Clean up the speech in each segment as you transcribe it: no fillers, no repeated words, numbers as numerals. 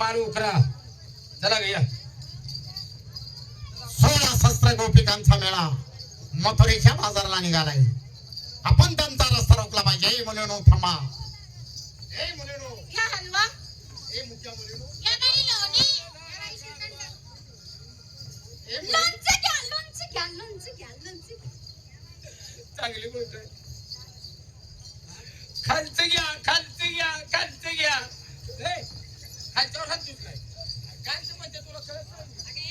माल उकरा. चला गया. 16 शस्त्र गोपिकांचा मेळा मथुरेच्या बाजाराला निघालाय. आपण त्यांचा रस्ता रोखला पाहिजे. मुलीनो थांबा. ए मुलीनो या हलवा ए मुक्या मुलीनो या बाई लोणी ए मुली- लोणचं घ्या लोणचं घ्या लोणचं घ्या लोणचं घ्या. चांगली गोष्ट आहे. खालचं घ्या खालचं घ्या खालचं घ्या. ए, खालच्यावर हात धुतलाय. खालचं म्हणजे तुला कळत नाही. अगे,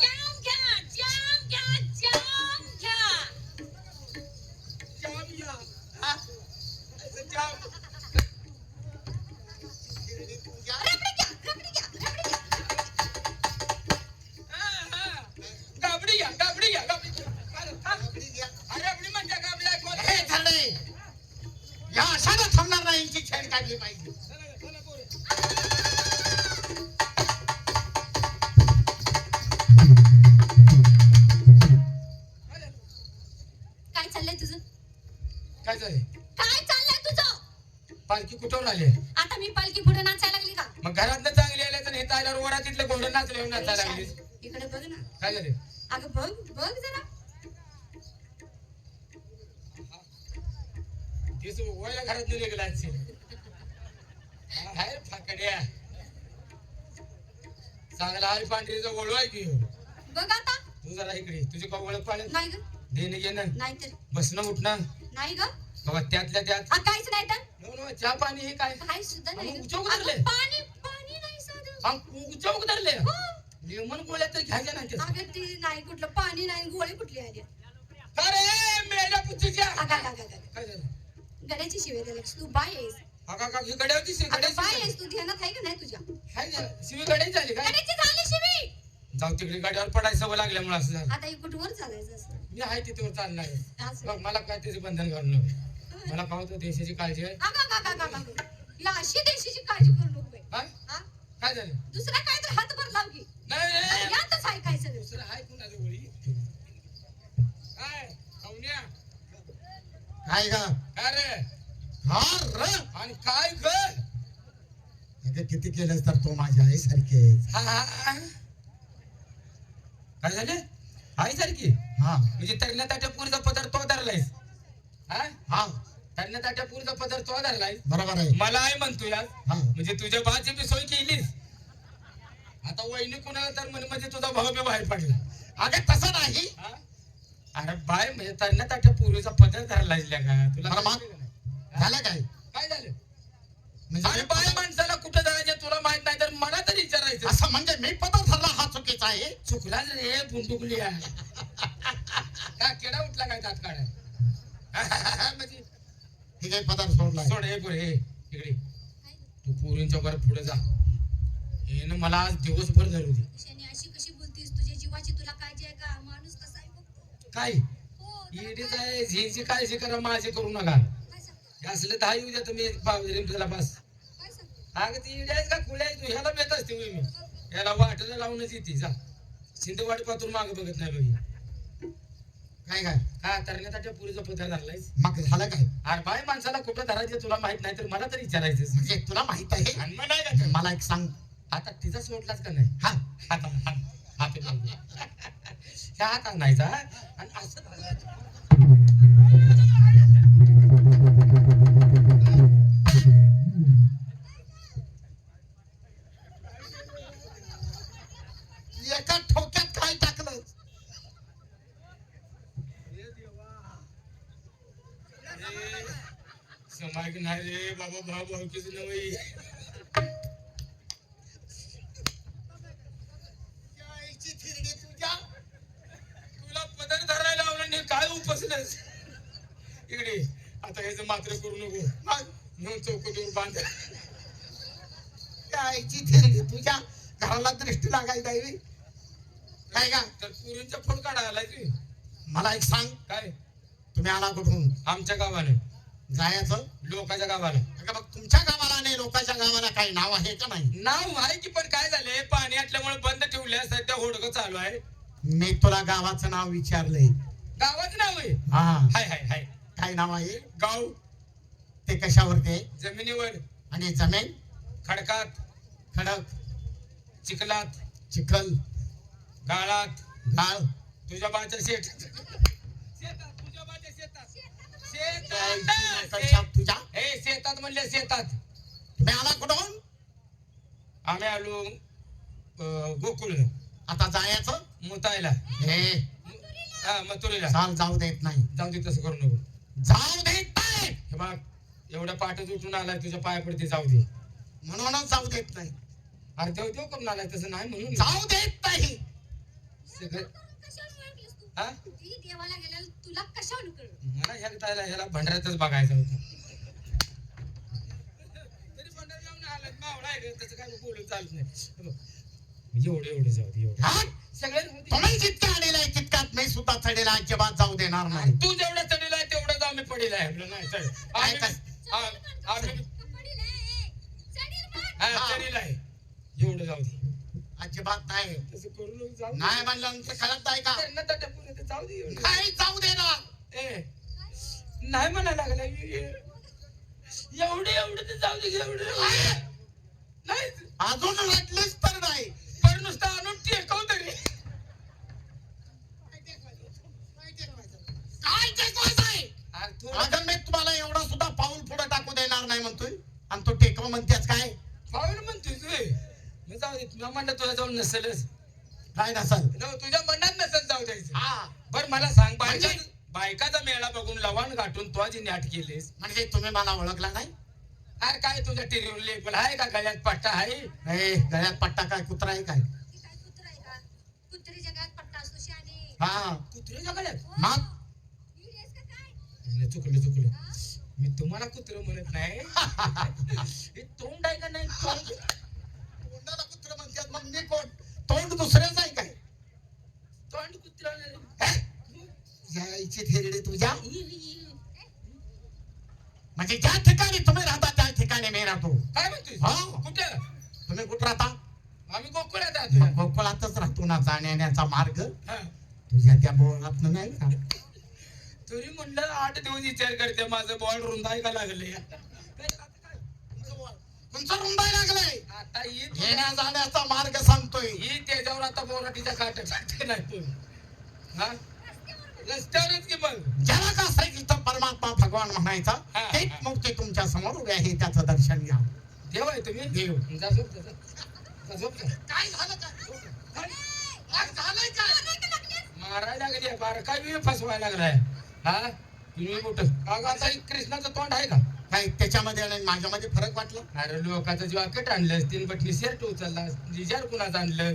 जाम घ्या जाम घ्या जाम घ्या. जाम घ्या. हा? असं जाम. रबडी घ्या रबडी घ्या रबडी घ्या. हा, हा. गाबडी घ्या गाबडी घ्या गाबडी घ्या. अरे, हा. अरे, गाबडी म्हणजे गाबडी ऐकवा. हे ठरले. या अशाने थांबणार नाही. यांची छेड काढली पाहिजे. चला, चला, पोरे. अरे, काय चाललंय तुझं काय झालंय? काय चाललंय तुझं. पालखी कुठवून आली? आता मी पालखी पुढे नाचायला लागली का. मग घरातनं चांगली आल्या तर हे आल्यावर वडा तिथलं घोडं नाचल्यावर नाचायला लागली. इकडे बघ ना. काय झाले? अगं बघ बघ जरा. तीच वया घरात निघला असेल. हाय फाकड्या. चांगला हरी पांढरीचा ओळू आहे की. बघ आता. तू जरा इकडे. तुझी का ओळख पाळत नाही ग देणं घेणं नाही तर बसणं उठणं नाही ग. बाबा त्यातल्या त्यात काहीच नाही तर चहा पाणी हे काय काही सुद्धा नाही ग. उचोक अगं, धरले. पाणी पाणी नाही साधं. चौक धरले. हो. लेमन गोळ्या तर घ्यायच्या नाही त्या. अगं ती नाही कुठलं पाणी नाही गोळी कुठली आली. अरे मेल्या पुच्चीच्या. अगं काय झालं? गड्याची शिवे द्यायला तू बाय आहेस. का ही गड्यावरची शिवी अगं बाय गड्याची आहेस तू ध्यानात आहे का नाही तुझ्या. हाय झालं. शिवी गड्याची झाली काय? गड्याची झाली शिवी. जाऊ तिकडे गाड्यावर पडायची सवय लागल्यामुळे असं झालं. आता इकडे वर चालायचं असं. मी आहे तिथेवर चालणार आहे. असं. बघ मला काय त्याचे बंधन घालू नको. मला पाहतो देशाची काळजी आहे. अगं. या अशी देशाची काळजी करू नको बाई. हा? हा? काय झालं? दुसरा काय तर हातभर लाव की. नाही यातच आहे काय सगळं. दुसरं आहे कुणाचं गोळी? काय अवन्या? काय ग काय रे? हा र आणि काय ग? अगं किती केलंस तर तो माझ्या आईसारखे. हा. काय झालं? आई सारखी हा म्हणजे तरणा ताट्या पुरीचा पदर तो धरलायस. हा हा तरणा ताट्या पुरीचा पदर तो धरलायस. बरोबर आहे. मला आई म्हणतो यार. हा म्हणजे तुझ्या भाची बी सोय केलीस. आता वहिनी कुणाला तर म्हणजे तुझा भाऊ बी बाहेर पडला. अगं तसं नाही. हा? अरे बाय म्हणजे तरणा ताट्या पुरीचा पदर धरलायस का तुला? बरं मग? झालं काय काय झालं? म्हणजे अरे मी बाय माणसाला कुठं जायचं तुला माहित नाही तर मला तरी विचारायचं. असं म्हणजे मी पदर ठरला हा चुकीचा आहे. चुकला रे बुंडुकली का केडा उठला काय दात काढाय? म्हणजे हे काही पदर सोडला सोड हे पोर हे इकडे. तू पोरींच्या वर पुढे जा. हे ना मला आज दिवसभर धरू दे. शनी अशी कशी बोलतीस. तुझ्या जीवाची तुला काळजी आहे का. माणूस कसा आहे बघ. काय हो जरा येडीच आहे. झेची काळजी करा माझी करू नका. काय सांगतो हे असले 10 येऊ द्या तुम्ही रिमला बस. काय सांगतो. अगं ती येडी आहेस का कुठे आहे तू? ह्याला बेत असते होय मी. याला वाटेला लावूनच येते जा. सिंधुवाडी पातून मागे बघत नाही बघ. काय काय हा तरण्याच्या पुरीचा पत्र धरलायस. मग झालं काय अरे बाय माणसाला कुठं धरायचं तुला माहित नाही तर मला तरी विचारायचं. म्हणजे तुला माहित आहे. आणि मग नाही का? मला एक सांग. आता तिचा सोडलाच का नाही? हा हात हात ह्या हात आणायचा आणि असं एका ठोक्यात काय टाकलं. समाग नाही रे बाबा भाऊ भाऊकीच नव्हे. तुला पदर धरायला लावलं नाही काय उपसलंस इकडे. आता ह्याचं मात्र करू नको. म्हणून चौकटीवर बांध. आईची थिरडी तुझ्या घराला दृष्टी लागायला द्यावी काय का. तर पुरींचा फोड काढा आलाय तू. मला एक सांग. काय तुम्ही आला कुठून. आमच्या गावाने जायचं. लोकांच्या गावाला. अगं बघ तुमच्या गावाला नाही लोकांच्या गावाला काही नाव आहे का नाही. नाव आहे की पण काय झालंय पाणी आटल्यामुळे बंद ठेवल्या सध्या होडगं चालू आहे. मी तुला गावाचं नाव विचारलंय. गावाचं नाव आहे. हा हाय हाय हाय. काय नाव आहे. गाव ते कशावर ते जमिनीवर आणि जमीन खडकात खडक चिखलात, चिखल, गाळात, गाळ, तुझ्या बाच्या शेतात, तुझ्या बाच्या शेतात, कशात तुझ्या? हे शेतात म्हणले शेतात. तुम्ही आला कुठून? आम्ही आलो गोकुळ आता जायचं? मुतायला. हे हा मथुरेला. चाल जाऊ देत नाही. जाऊ दे तसं करू नको. जाऊ देत नाही हे बघ एवढ्या पाठच उठून आलाय तुझ्या पाया पडते जाऊ दे. म्हणूनच जाऊ देत नाही. अरे देव देव करून आलाय तसं नाही म्हणून. जाऊ देत नाही. सगळं कशाला ओळखलीस तू? हा ती देवाला गेल्याला तुला कशाला कळलं? मला ह्याला भंडाऱ्यातच बघायचं होतं. तरी भंडारा जाऊन आलाय मावळा आहे रे, त्याचं काय बोलून चालत नाही. हे बघ, एवढे जाऊ दे एवढे. हा? सगळे राहू दे. तुम्ही जितके आलेला आहे तितक्यात मी सुद्धा चढेला अजिबात जाऊ देणार नाही. तू जेवढा चढेला आहे तेवढंच आम्ही पडेल आहे आपलं नाही चढ. काय काय? आम्ही पडील आहे. चढील मग. हा चढेल आहे एवढं जाऊ दे. अजिबात नाही. तसं करू नको जाऊ दे. नाही म्हणलं तर कळत आहे का? त्यांना तर टपून येतं, जाऊ दे एवढं. काही जाऊ देणार. ए नाही म्हणा लागला एवढे तर जाऊ दे एवढं नाही अजून वाटलेच तर नाही. पण नुसतं आणून टेकव तरी. काय टेकवायचं आहे? अरे तू अगं मी तुम्हाला एवढा सुद्धा पाऊल पुढे टाकू देणार नाही म्हणतोय आणि तो टेकव म्हणतेच काय? पाहुणे म्हणतोय तू मग जाऊ दे. तुला म्हणलं तुझ्या जवळ नसेलच. काय नसल? तुझ्या मनात नसेल जाऊ द्यायचं. हा बर मला सांग म्हणजे? बायकाचा मेळा बघून लवाण गाठून तू आजी नाट केलीस. म्हणजे तुम्ही मला ओळखला नाही? अरे काय तुझ्या टिरीवर लेबल आहे का गळ्यात पट्टा आहे? ए, गळ्यात पट्टा काय कुत्रा आहे काय? ती काय कुत्रा आहे का? कुत्री जगात पट्टा असतो शाने. हा कुत्र्याच्या गळ्यात? मग ही रेस का काय? नाही, चुकलं मी तुम्हाला कुत्र म्हणत नाही. हे तोंड आहे का नाही तोंड? तोंडाला कुत्र म्हणतात मग मी कोण? तोंड दुसऱ्याच आहे काय? तोंड कुत्रा नाही. यायची थेरडी तुझ्या. म्हणजे ज्या ठिकाणी तुम्ही राहता त्या ठिकाणी मी राहतो. काय म्हणतोय? हो. कुठं? तुम्ही कुठं राहता? आम्ही गोकुळात मग राहतो. गोकुळातच राहतो ना. जाण्याचा मार्ग हा. तुझ्या त्या बोळात नाही का? तरी म्हणलं 8 दिवस विचार करते माझं बॉल रुंदाय का लागले. तुमचं रुंदाय लागलंय. आता येण्या जाण्याचा मार्ग सांगतोय. ही त्याच्यावर आता बोराटीच्या काट टाकते नाही तू. हा रस्त्यावरच की मग. ज्याला का श्रीकृष्ण परमात्मा भगवान म्हणायचा हा, तेच हा. मूर्ती तुमच्या समोर उभे आहे. त्याचं दर्शन घ्या. देव आहे तुम्ही. देव. जा झोप जा, जा. झोप जा. काय झालं काय? काय झालंय काय? मारायला लागली बार काय बी फसवायला लागलाय. हा तुम्ही कुठं अगं आता एक कृष्णाचं तोंड आहे का? काय त्याच्यामध्ये आणि माझ्यामध्ये फरक वाटला? अरे लोकांचं जॉकेट आणलं, 3 बटणी शर्ट उचलला, डिझायर कुणाचं आणलं,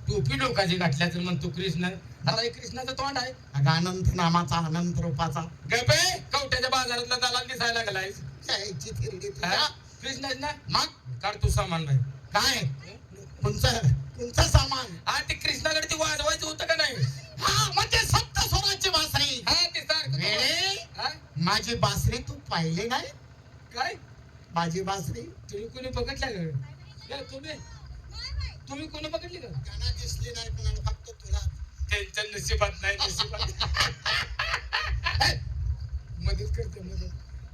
टोपी लोकांची घातल्या तर म्हणतो कृष्ण. आता एक कृष्णाचं तोंड आहे. अगं अनंत नामाचा अनंत रूपाचा गपे कवट्याच्या बाजारातला दलाल दिसायला लागलाय. यायची थेरडी तुझ्या. हा? कृष्णाच ना मग काढ तू सामान नाही. काय तुमचं सामान? हा ते कृष्णाकडे ते वाजवायचं होतं का नाही? हा म्हणजे सप्त स्वराची बासरी. हा ते सारखं वेडे, हा? माझी बासरी तू पाहिली नाही? काय माझी बासरी तुम्ही कोणी बघितलं का? तुम्ही कोणी बघितली का? त्यांना दिसली नाही कोणाला, फक्त तुला. त्यांच्या नशिबात नाही नशिबात. मदत करते मदत.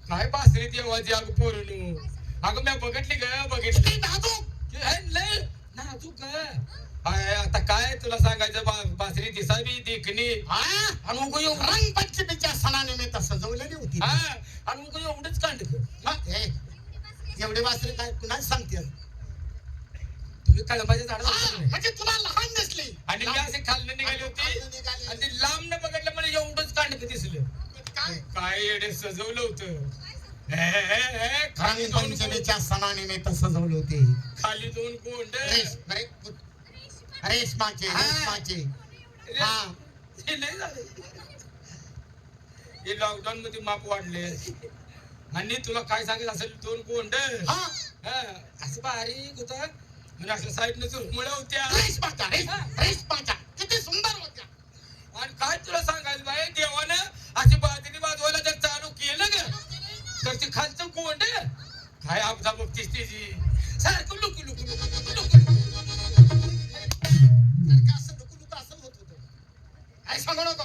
काय बासरी देवाची अगं पोरणू. अगं मी बघितली ग बघितली. नाजूक. लय नाजूक आता काय तुला सांगायचं बासरी दिसावी देखणी. हा? आणि उगं एवढं रंगपंचमीच्या सणानिमित्त सजवलेली होती. हा आणि उगं एवढंच कांड मग हे, एवढी बासरी काय कुणाला सांगते? तुम्ही कळंबाच्या झाडावर म्हणजे तुला लहान दिसली आणि मी असे खाल्लं निघाली होती आणि ते लांब न बघितलं मला एवढंच कांड दिसलं. काय? काय येडे सजवलं होतं. खाली दोन रंगपंचमीच्या सणानिमित्त सजवली होती. खाली 2 कोंड. रेशमाचे हा. हे लय झालं. हे लॉकडाऊन मध्ये माप वाढले आणि तुला काय सांगत असेल 2 कोंड. हा. असं बारीक होता म्हणजे असं साईडनं चुरमुळ्या होत्या. रेशमाच्या किती सुंदर होत्या. आणि काय तुला सांगायचं बाई देवानं अशी बाजरी वाजवायला जर चालू केलं ग तर ते खालचं कोंड काय आपदा बघतीस तिची सारखं लुकू लुकू लुकू लुकू असं लुकू असं होत होतं. काय सांगू नको.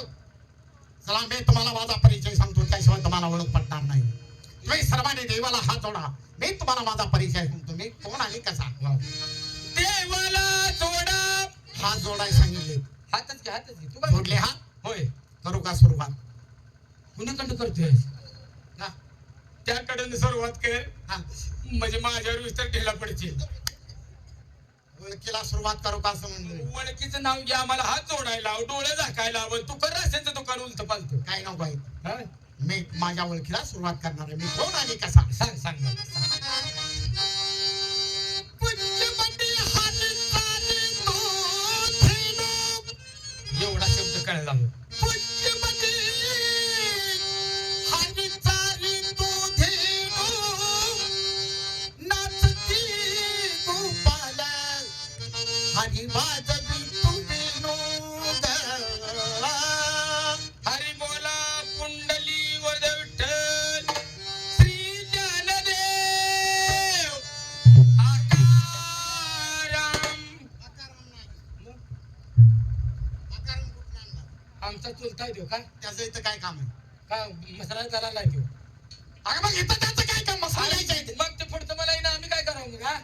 चला मी तुम्हाला माझा परिचय सांगतो, त्याशिवाय तुम्हाला ओळख पडणार नाही. तुम्ही सर्वांनी देवाला हात जोडा. मी तुम्हाला माझा परिचय सांगतो. मी कोण आणि कसा. देवाला जोडाय सांगितले. हातच घे हातच घे. तू काय जोडले हात. होय. करू का सुरुवात? कुणीकडं करतोय ना त्याकडून सुरुवात कर. हा. म्हणजे माझ्यावर विस्तार ढिला पडतील. ओळखीला सुरुवात करू का असं म्हणलं. ओळखीचं नाव घ्या. आम्हाला हात जोडायला लाव, डोळे झाकायला लाव. तू कर रस्त्याचं दुकान उलट पालत. काय नको आहे. हा? मी माझ्या ओळखीला सुरुवात करणार आहे. मी कोण आणि कसा? सांग सांग ना. एवढा शब्द कळला मग. हरी वाजवी तुम्ही हरी बोला पुंडली वरद विठ्ठल श्री ज्ञानदेव आकाराम. आमचा चुलता देव काय त्याचं इथं काय काम आहे? काय मसाला करायला देऊ. अरे मग इथं त्याचं काय काम? मसाला यायचा इथे. मग ते पुढचं मला येईना. आम्ही काय करावं मग? हा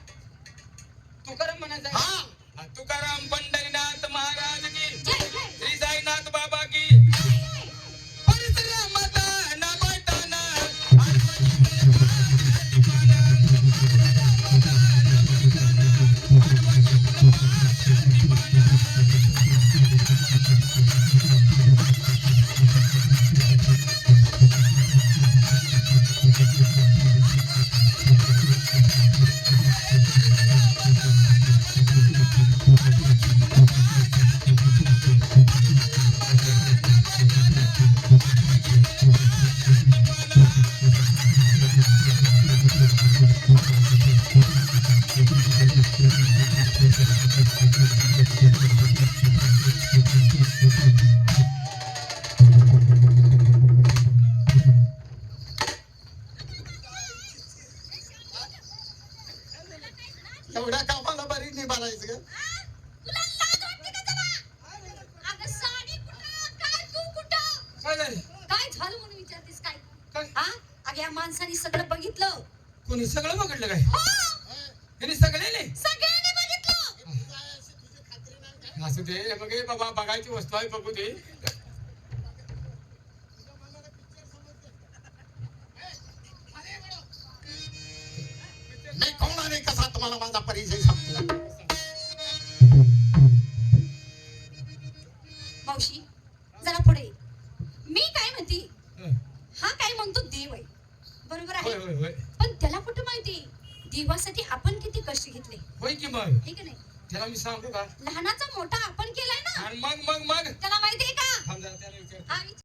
तुकाराम म्हणायचं आहे. हा. हा, तुकाराम पंढरीनाथ महाराज की जय जय श्री साईनाथ बाबा की जय. परशुरामाता ना बैठाना एवढ्या कामाला बरी निभारायचं का? तुला लाज वाटते का जरा? अगं साडी कुठं? काय तू कुठं? काय झालं? काय झालं म्हणून विचारतेस काय? काय? हा? अगं या माणसाने सगळं बघितलं. कोणी सगळं बघितलं काय? हो, त्यांनी सगळ्याने सगळ्यांनी बघितलं. असू दे. मग हे बाबा बघायची वस्तू आहे, बघू दे. मी कोण आणि कसा तुम्हाला माझा परिचय सांगतो. मावशी जरा पुढे ये. मी काय म्हणते, हं. हा काय म्हणतो देव आहे, बरोबर होय आहे, होय होय पण त्याला कुठं माहिती देवासाठी आपण किती कष्ट घेतले, होय की मग हे की नाही? त्याला मी सांगू का? लहानाचा मोठा आपण केलाय ना, आणि मग त्याला माहितीये का? थांब जरा त्याला विचार. हा विचार.